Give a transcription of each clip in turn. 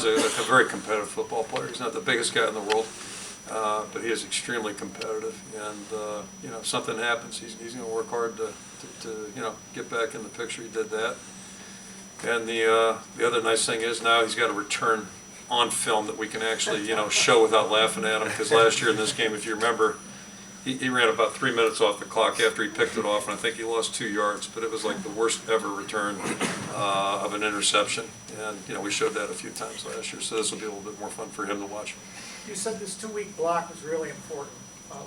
a very competitive football player. He's not the biggest guy in the world, but he is extremely competitive. And you know, if something happens, he's going to work hard to you know, get back in the picture. He did that. And the other nice thing is now he's got a return on film that we can actually, you know, show without laughing at him. Because last year in this game, if you remember, he ran about 3 minutes off the clock after he picked it off, and I think he lost 2 yards. But it was like the worst ever return of an interception. And you know, we showed that a few times last year, so this will be a little bit more fun for him to watch. You said this 2-week block was really important.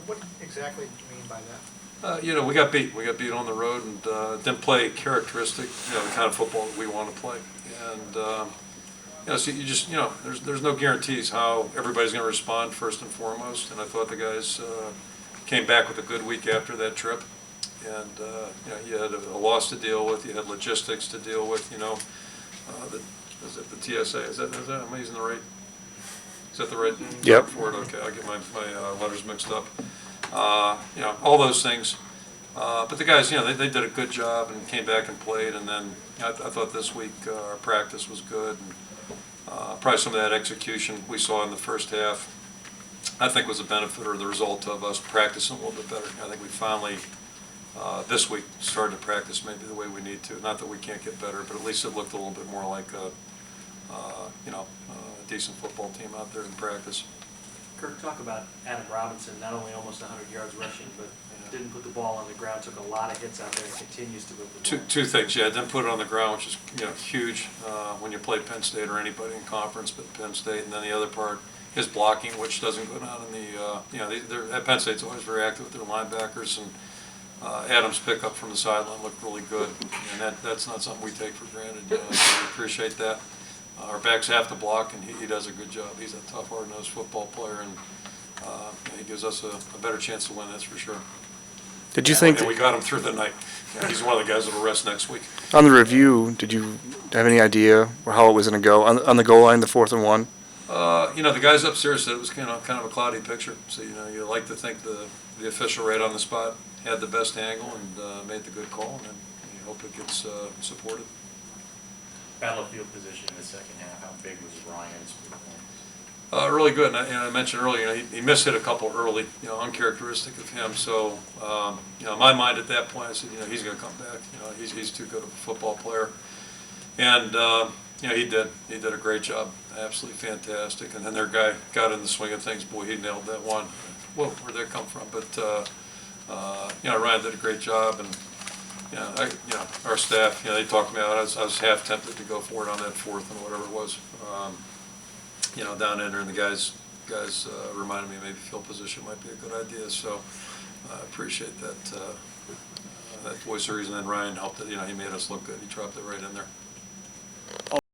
What exactly do you mean by that? You know, we got beat. We got beat on the road and didn't play characteristic, you know, the kind of football that we want to play. And you know, so you just, you know, there's no guarantees how everybody's going to respond first and foremost. And I thought the guys came back with a good week after that trip. And you know, you had a loss to deal with. You had logistics to deal with. You know, is it the TSA? Is that am I using the right? Is that the right? Yep. For it? Okay, I get my letters mixed up. You know, all those things. But the guys, you know, they did a good job and came back and played. And then I thought this week our practice was good. And, probably some of that execution we saw in the first half, I think, was a benefit or the result of us practicing a little bit better. I think we finally, this week, started to practice maybe the way we need to. Not that we can't get better, but at least it looked a little bit more like a, you know, a decent football team out there in practice. Kirk, talk about Adam Robinson, not only almost 100 yards rushing, but didn't put the ball on the ground, took a lot of hits out there, and continues to move the ball. Two things, yeah, didn't put it on the ground, which is, you know, huge when you play Penn State or anybody in conference, but Penn State. And then the other part, his blocking, which doesn't go down in the, you know, Penn State's always very active with their linebackers, and Adam's pickup from the sideline looked really good, and that's not something we take for granted. So we appreciate that. Our backs have to block, and he does a good job. He's a tough, hard-nosed football player, and he gives us a better chance to win, that's for sure. Did you think? And we got him through the night. Yeah, he's one of the guys that will rest next week. On the review, did you have any idea how it was going to go on the goal line, the 4th and 1? You know, the guys upstairs said it was kind of a cloudy picture. So, you know, you like to think the official right on the spot had the best angle and made the good call, and then you hope it gets supported. Battlefield position in the second half, how big was Ryan's? Really good, and I mentioned earlier, you know, he mishit a couple early, you know, uncharacteristic of him. So, you know, in my mind at that point, I said, you know, he's going to come back. You know, he's too good of a football player, and you know, he did a great job, absolutely fantastic. And then their guy got in the swing of things. Boy, he nailed that one. Whoa, where'd that come from? But you know, Ryan did a great job, and you know, our staff, you know, they talked me out. I was half tempted to go for it on that 4th and whatever it was. You know, down in there, and the guys reminded me maybe field position might be a good idea. So I appreciate that voice series, and then Ryan helped it. You know, he made us look good. He dropped it right in there.